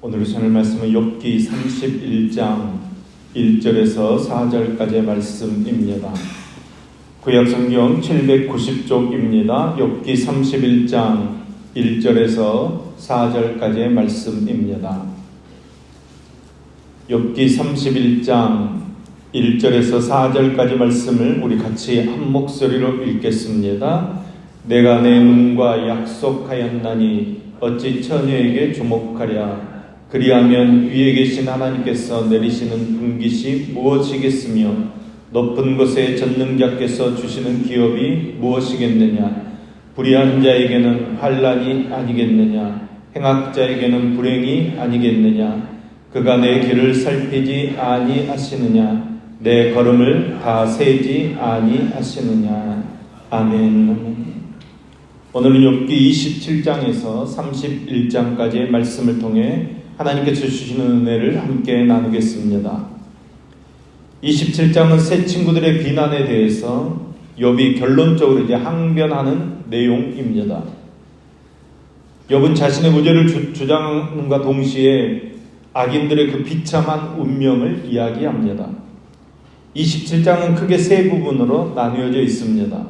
오늘 전할 말씀은 욥기 31장 1절에서 4절까지의 말씀입니다. 구약성경 790쪽입니다. 욥기 31장 1절에서 4절까지의 말씀입니다. 욥기 31장 1절에서 4절까지 말씀을 우리 같이 한 목소리로 읽겠습니다. 내가 내 눈과 약속하였나니 어찌 처녀에게 주목하랴. 그리하면 위에 계신 하나님께서 내리시는 분깃이 무엇이겠으며 높은 곳에 전능자께서 주시는 기업이 무엇이겠느냐. 불의한 자에게는 환난이 아니겠느냐. 행악자에게는 불행이 아니겠느냐. 그가 내 길을 살피지 아니하시느냐. 내 걸음을 다 세지 아니하시느냐. 아멘. 오늘은 욥기 27장에서 31장까지의 말씀을 통해 하나님께서 주시는 은혜를 함께 나누겠습니다. 27장은 새 친구들의 비난에 대해서 욥이 결론적으로 항변하는 내용입니다. 욥은 자신의 무죄를 주장함과 동시에 악인들의 그 비참한 운명을 이야기합니다. 27장은 크게 세 부분으로 나누어져 있습니다.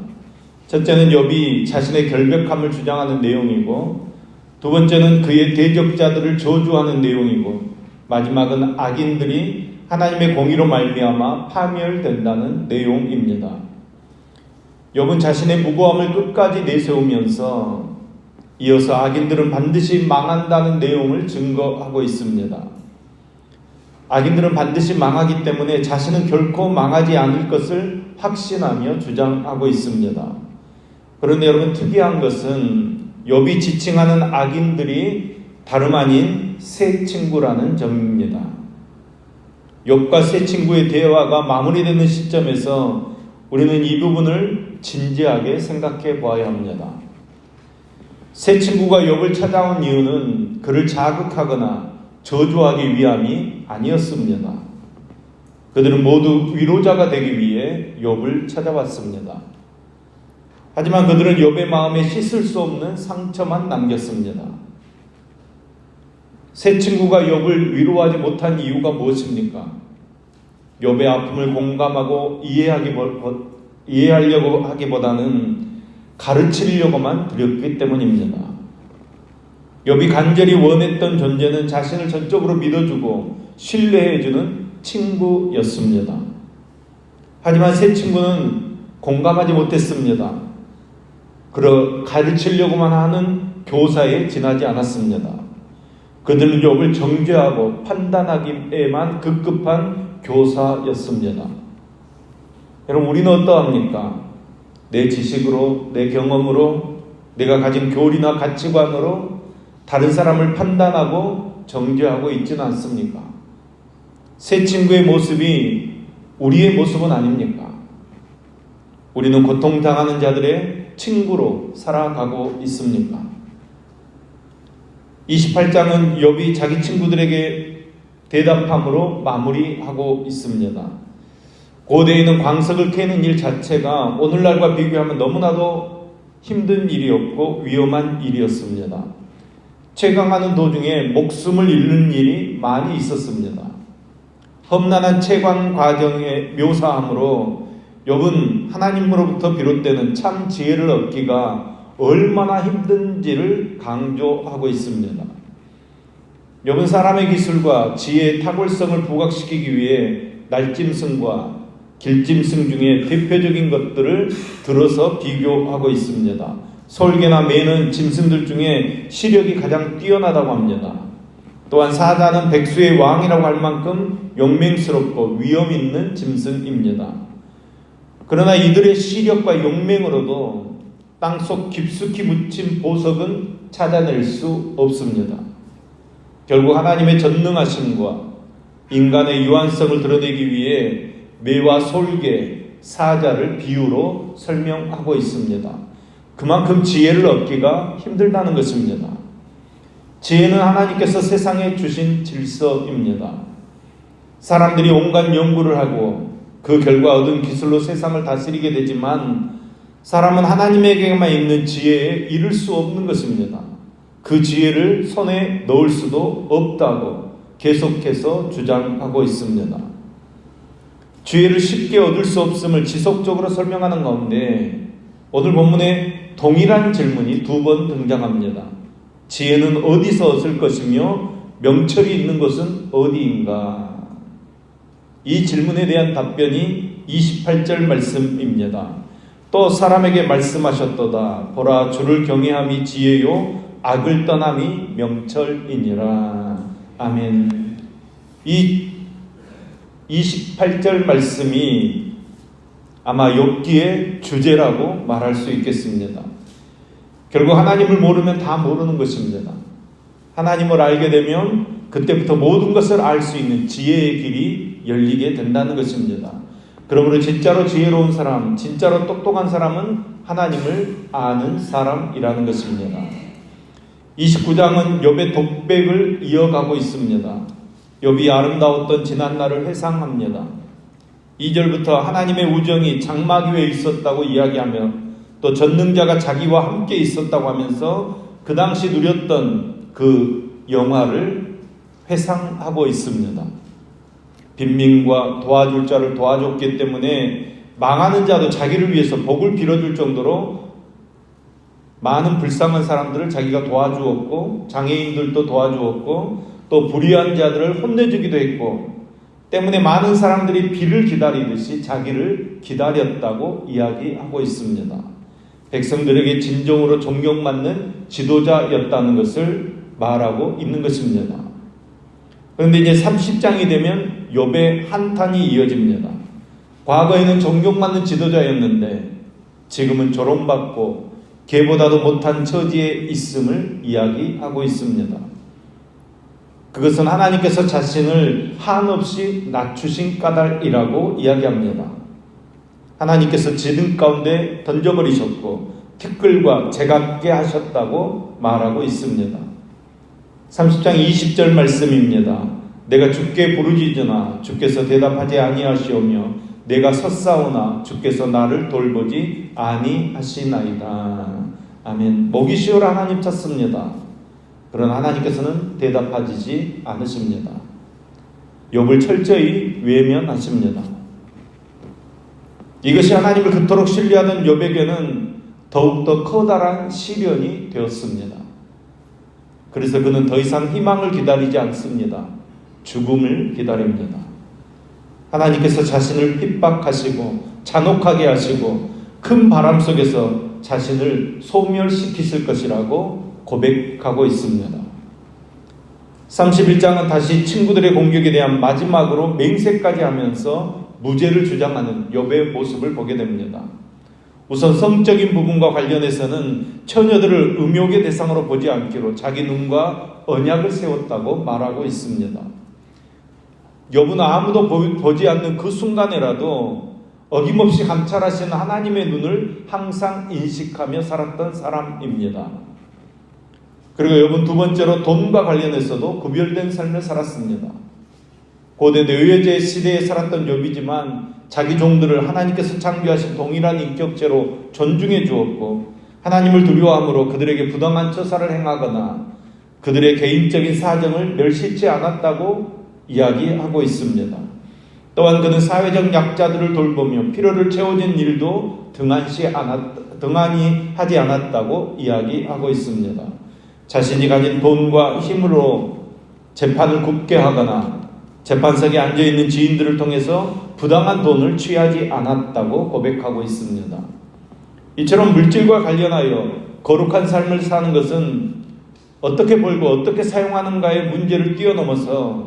첫째는 욥이 자신의 결백함을 주장하는 내용이고, 두 번째는 그의 대적자들을 저주하는 내용이고, 마지막은 악인들이 하나님의 공의로 말미암아 파멸된다는 내용입니다. 욥은 자신의 무고함을 끝까지 내세우면서 이어서 악인들은 반드시 망한다는 내용을 증거하고 있습니다. 악인들은 반드시 망하기 때문에 자신은 결코 망하지 않을 것을 확신하며 주장하고 있습니다. 그런데 여러분, 특이한 것은 욥이 지칭하는 악인들이 다름 아닌 새 친구라는 점입니다. 욥과 새 친구의 대화가 마무리되는 시점에서 우리는 이 부분을 진지하게 생각해 보아야 합니다. 새 친구가 욥을 찾아온 이유는 그를 자극하거나 저주하기 위함이 아니었습니다. 그들은 모두 위로자가 되기 위해 욥을 찾아왔습니다. 하지만 그들은 욥의 마음에 씻을 수 없는 상처만 남겼습니다. 새 친구가 욥을 위로하지 못한 이유가 무엇입니까? 욥의 아픔을 공감하고 이해하려고 하기보다는 가르치려고만 드렸기 때문입니다. 욥이 간절히 원했던 존재는 자신을 전적으로 믿어주고 신뢰해주는 친구였습니다. 하지만 새 친구는 공감하지 못했습니다. 가르치려고만 하는 교사에 지나지 않았습니다. 그들은 욥을 정죄하고 판단하기에만 급급한 교사였습니다. 여러분, 우리는 어떠합니까? 내 지식으로, 내 경험으로, 내가 가진 교리나 가치관으로 다른 사람을 판단하고 정죄하고 있지는 않습니까? 새 친구의 모습이 우리의 모습은 아닙니까? 우리는 고통당하는 자들의 친구로 살아가고 있습니까? 28장은 욥이 자기 친구들에게 대답함으로 마무리하고 있습니다. 고대에는 광석을 캐는 일 자체가 오늘날과 비교하면 너무나도 힘든 일이었고 위험한 일이었습니다. 채광하는 도중에 목숨을 잃는 일이 많이 있었습니다. 험난한 채광 과정의 묘사함으로 욥은 하나님으로부터 비롯되는 참 지혜를 얻기가 얼마나 힘든지를 강조하고 있습니다. 욥은 사람의 기술과 지혜의 탁월성을 부각시키기 위해 날짐승과 길짐승 중에 대표적인 것들을 들어서 비교하고 있습니다. 솔개나 매는 짐승들 중에 시력이 가장 뛰어나다고 합니다. 또한 사자는 백수의 왕이라고 할 만큼 용맹스럽고 위험 있는 짐승입니다. 그러나 이들의 시력과 용맹으로도 땅속 깊숙이 묻힌 보석은 찾아낼 수 없습니다. 결국 하나님의 전능하심과 인간의 유한성을 드러내기 위해 매와 솔개, 사자를 비유로 설명하고 있습니다. 그만큼 지혜를 얻기가 힘들다는 것입니다. 지혜는 하나님께서 세상에 주신 질서입니다. 사람들이 온갖 연구를 하고 그 결과 얻은 기술로 세상을 다스리게 되지만 사람은 하나님에게만 있는 지혜에 이를 수 없는 것입니다. 그 지혜를 손에 넣을 수도 없다고 계속해서 주장하고 있습니다. 지혜를 쉽게 얻을 수 없음을 지속적으로 설명하는 가운데 오늘 본문에 동일한 질문이 2번 등장합니다. 지혜는 어디서 얻을 것이며 명철이 있는 것은 어디인가? 이 질문에 대한 답변이 28절 말씀입니다. 또 사람에게 말씀하셨도다. 보라, 주를 경외함이 지혜요 악을 떠남이 명철이니라. 아멘. 이 28절 말씀이 아마 욥기의 주제라고 말할 수 있겠습니다. 결국 하나님을 모르면 다 모르는 것입니다. 하나님을 알게 되면 그때부터 모든 것을 알 수 있는 지혜의 길이 열리게 된다는 것입니다. 그러므로 진짜로 지혜로운 사람, 진짜로 똑똑한 사람은 하나님을 아는 사람이라는 것입니다. 29장은 욥의 독백을 이어가고 있습니다. 욥이 아름다웠던 지난날을 회상합니다. 2절부터 하나님의 우정이 장막 위에 있었다고 이야기하며 또 전능자가 자기와 함께 있었다고 하면서 그 당시 누렸던 그 영화를 회상하고 있습니다. 빈민과 도와줄 자를 도와줬기 때문에 망하는 자도 자기를 위해서 복을 빌어줄 정도로 많은 불쌍한 사람들을 자기가 도와주었고 장애인들도 도와주었고 또 불의한 자들을 혼내주기도 했고 때문에 많은 사람들이 비를 기다리듯이 자기를 기다렸다고 이야기하고 있습니다. 백성들에게 진정으로 존경받는 지도자였다는 것을 말하고 있는 것입니다. 그런데 이제 30장이 되면 욥의 한탄이 이어집니다. 과거에는 존경받는 지도자였는데 지금은 조롱받고 개보다도 못한 처지에 있음을 이야기하고 있습니다. 그것은 하나님께서 자신을 한없이 낮추신 까닭이라고 이야기합니다. 하나님께서 지등 가운데 던져버리셨고 티끌과 제각게 하셨다고 말하고 있습니다. 30장 20절 말씀입니다. 내가 주께 부르짖으나 주께서 대답하지 아니하시오며 내가 섰사오나 주께서 나를 돌보지 아니하시나이다. 아멘. 목이 쉬어라 하나님 찾습니다. 그러나 하나님께서는 대답하지 않으십니다. 욥을 철저히 외면하십니다. 이것이 하나님을 그토록 신뢰하던 욥에게는 더욱더 커다란 시련이 되었습니다. 그래서 그는 더 이상 희망을 기다리지 않습니다. 죽음을 기다립니다. 하나님께서 자신을 핍박하시고 잔혹하게 하시고 큰 바람 속에서 자신을 소멸시키실 것이라고 고백하고 있습니다. 31장은 다시 친구들의 공격에 대한 마지막으로 맹세까지 하면서 무죄를 주장하는 욥의 모습을 보게 됩니다. 우선 성적인 부분과 관련해서는 처녀들을 음욕의 대상으로 보지 않기로 자기 눈과 언약을 세웠다고 말하고 있습니다. 욥은 아무도 보지 않는 그 순간에라도 어김없이 감찰하시는 하나님의 눈을 항상 인식하며 살았던 사람입니다. 그리고 욥은 두 번째로 돈과 관련해서도 구별된 삶을 살았습니다. 고대 내외제 시대에 살았던 욥이지만 자기 종들을 하나님께서 창조하신 동일한 인격체로 존중해 주었고 하나님을 두려워함으로 그들에게 부당한 처사를 행하거나 그들의 개인적인 사정을 멸시치 않았다고 이야기하고 있습니다. 또한 그는 사회적 약자들을 돌보며 필요를 채워준 일도 등한히 하지 않았다고 이야기하고 있습니다. 자신이 가진 돈과 힘으로 재판을 굽게 하거나 재판석에 앉아있는 지인들을 통해서 부당한 돈을 취하지 않았다고 고백하고 있습니다. 이처럼 물질과 관련하여 거룩한 삶을 사는 것은 어떻게 벌고 어떻게 사용하는가의 문제를 뛰어넘어서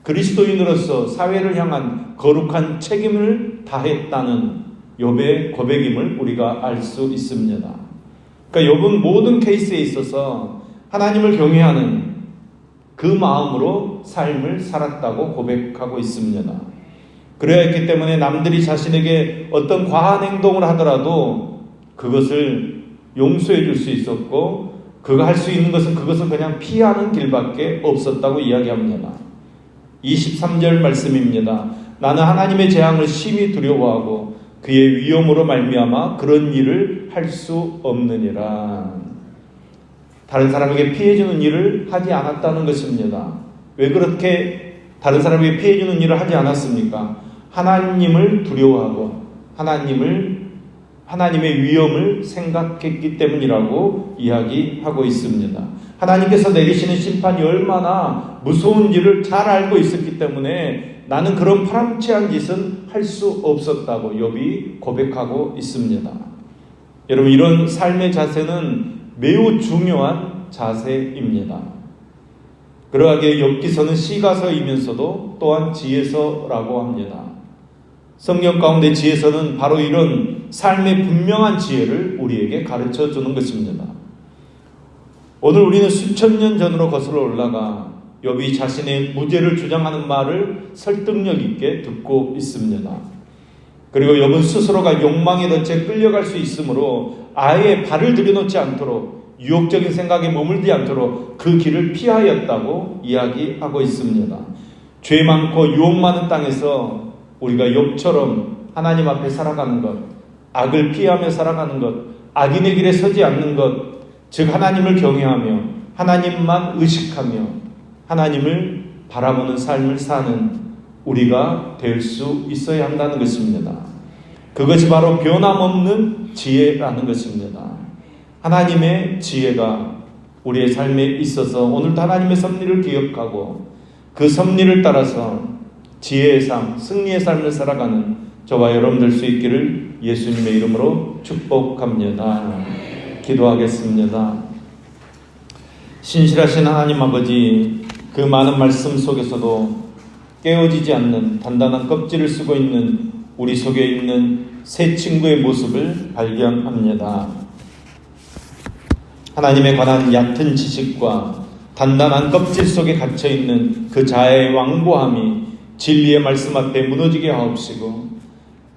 그리스도인으로서 사회를 향한 거룩한 책임을 다했다는 욥의 고백임을 우리가 알 수 있습니다. 그러니까 욥은 모든 케이스에 있어서 하나님을 경외하는 그 마음으로 삶을 살았다고 고백하고 있습니다. 그래야 했기 때문에 남들이 자신에게 어떤 과한 행동을 하더라도 그것을 용서해 줄 수 있었고 그가 할 수 있는 것은 그것을 그냥 피하는 길밖에 없었다고 이야기합니다. 23절 말씀입니다. 나는 하나님의 재앙을 심히 두려워하고 그의 위엄으로 말미암아 그런 일을 할 수 없느니라. 다른 사람에게 피해주는 일을 하지 않았다는 것입니다. 왜 그렇게 다른 사람에게 피해주는 일을 하지 않았습니까? 하나님을 두려워하고 하나님의 위엄을 생각했기 때문이라고 이야기하고 있습니다. 하나님께서 내리시는 심판이 얼마나 무서운지를 잘 알고 있었기 때문에 나는 그런 파람치한 짓은 할 수 없었다고 욥이 고백하고 있습니다. 여러분, 이런 삶의 자세는 매우 중요한 자세입니다. 그러하게 욥기서는 시가서이면서도 또한 지혜서라고 합니다. 성경 가운데 지혜서는 바로 이런 삶의 분명한 지혜를 우리에게 가르쳐 주는 것입니다. 오늘 우리는 수천 년 전으로 거슬러 올라가 욥이 자신의 무죄를 주장하는 말을 설득력 있게 듣고 있습니다. 그리고 욥은 스스로가 욕망의 덫에 끌려갈 수 있으므로 아예 발을 들여놓지 않도록, 유혹적인 생각에 머물지 않도록 그 길을 피하였다고 이야기하고 있습니다. 죄 많고 유혹 많은 땅에서 우리가 욥처럼 하나님 앞에 살아가는 것, 악을 피하며 살아가는 것, 악인의 길에 서지 않는 것, 즉 하나님을 경외하며 하나님만 의식하며 하나님을 바라보는 삶을 사는 우리가 될 수 있어야 한다는 것입니다. 그것이 바로 변함없는 지혜라는 것입니다. 하나님의 지혜가 우리의 삶에 있어서 오늘도 하나님의 섭리를 기억하고 그 섭리를 따라서 지혜의 삶, 승리의 삶을 살아가는 저와 여러분 될 수 있기를 예수님의 이름으로 축복합니다. 기도하겠습니다. 신실하신 하나님 아버지, 그 많은 말씀 속에서도 깨어지지 않는 단단한 껍질을 쓰고 있는 우리 속에 있는 새 친구의 모습을 발견합니다. 하나님에 관한 얕은 지식과 단단한 껍질 속에 갇혀있는 그 자아의 완고함이 진리의 말씀 앞에 무너지게 하옵시고,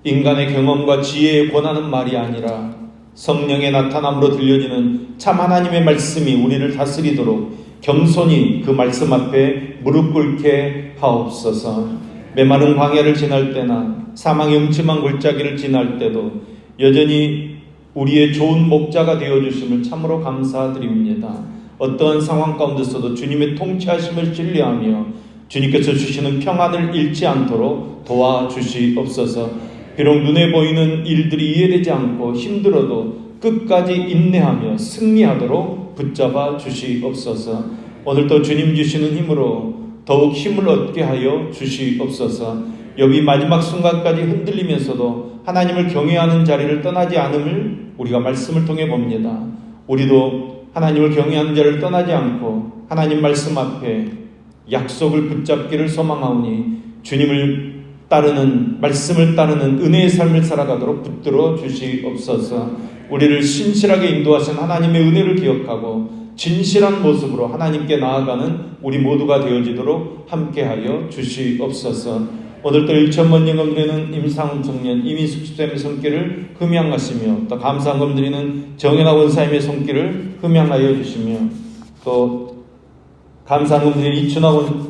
인간의 경험과 지혜에 권하는 말이 아니라 성령의 나타남으로 들려지는 참 하나님의 말씀이 우리를 다스리도록 겸손히 그 말씀 앞에 무릎 꿇게 하옵소서. 메마른 광야를 지날 때나 사망의 음침한 골짜기를 지날 때도 여전히 우리의 좋은 목자가 되어주심을 참으로 감사드립니다. 어떠한 상황 가운데서도 주님의 통치하심을 신뢰하며 주님께서 주시는 평안을 잃지 않도록 도와주시옵소서. 비록 눈에 보이는 일들이 이해되지 않고 힘들어도 끝까지 인내하며 승리하도록 붙잡아 주시옵소서. 오늘도 주님 주시는 힘으로 더욱 힘을 얻게 하여 주시옵소서. 욥이 마지막 순간까지 흔들리면서도 하나님을 경외하는 자리를 떠나지 않음을 우리가 말씀을 통해 봅니다. 우리도 하나님을 경외하는 자리를 떠나지 않고 하나님 말씀 앞에 약속을 붙잡기를 소망하오니 주님을 따르는, 말씀을 따르는 은혜의 삶을 살아가도록 붙들어 주시옵소서. 우리를 신실하게 인도하신 하나님의 은혜를 기억하고 진실한 모습으로 하나님께 나아가는 우리 모두가 되어지도록 함께하여 주시옵소서. 오늘도 1,000번 영감 드리는 임상훈 청년, 이민숙 집사님의 손길을 흠양하시며, 또 감사한금 드리는 정연아 원사님의 손길을 흠양하여 주시며, 또 감사한금 드리는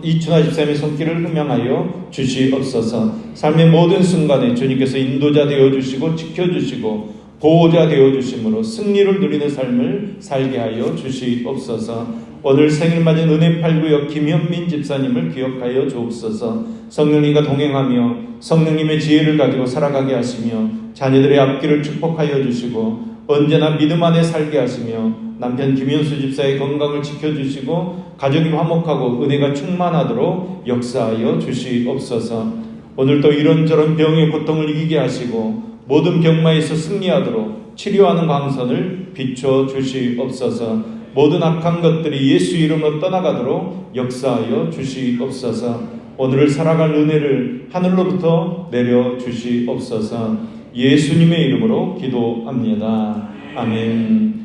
이춘하 집사님의 손길을 흠양하여 주시옵소서. 삶의 모든 순간에 주님께서 인도자 되어주시고 지켜주시고 보호자 되어주심으로 승리를 누리는 삶을 살게 하여 주시옵소서. 오늘 생일 맞은 은혜 8구역 김현민 집사님을 기억하여 주옵소서. 성령님과 동행하며 성령님의 지혜를 가지고 살아가게 하시며 자녀들의 앞길을 축복하여 주시고 언제나 믿음 안에 살게 하시며 남편 김현수 집사의 건강을 지켜주시고 가족이 화목하고 은혜가 충만하도록 역사하여 주시옵소서. 오늘도 이런저런 병의 고통을 이기게 하시고 모든 병마에서 승리하도록 치료하는 광선을 비춰 주시옵소서. 모든 악한 것들이 예수 이름으로 떠나가도록 역사하여 주시옵소서. 오늘을 살아갈 은혜를 하늘로부터 내려 주시옵소서. 예수님의 이름으로 기도합니다. 아멘.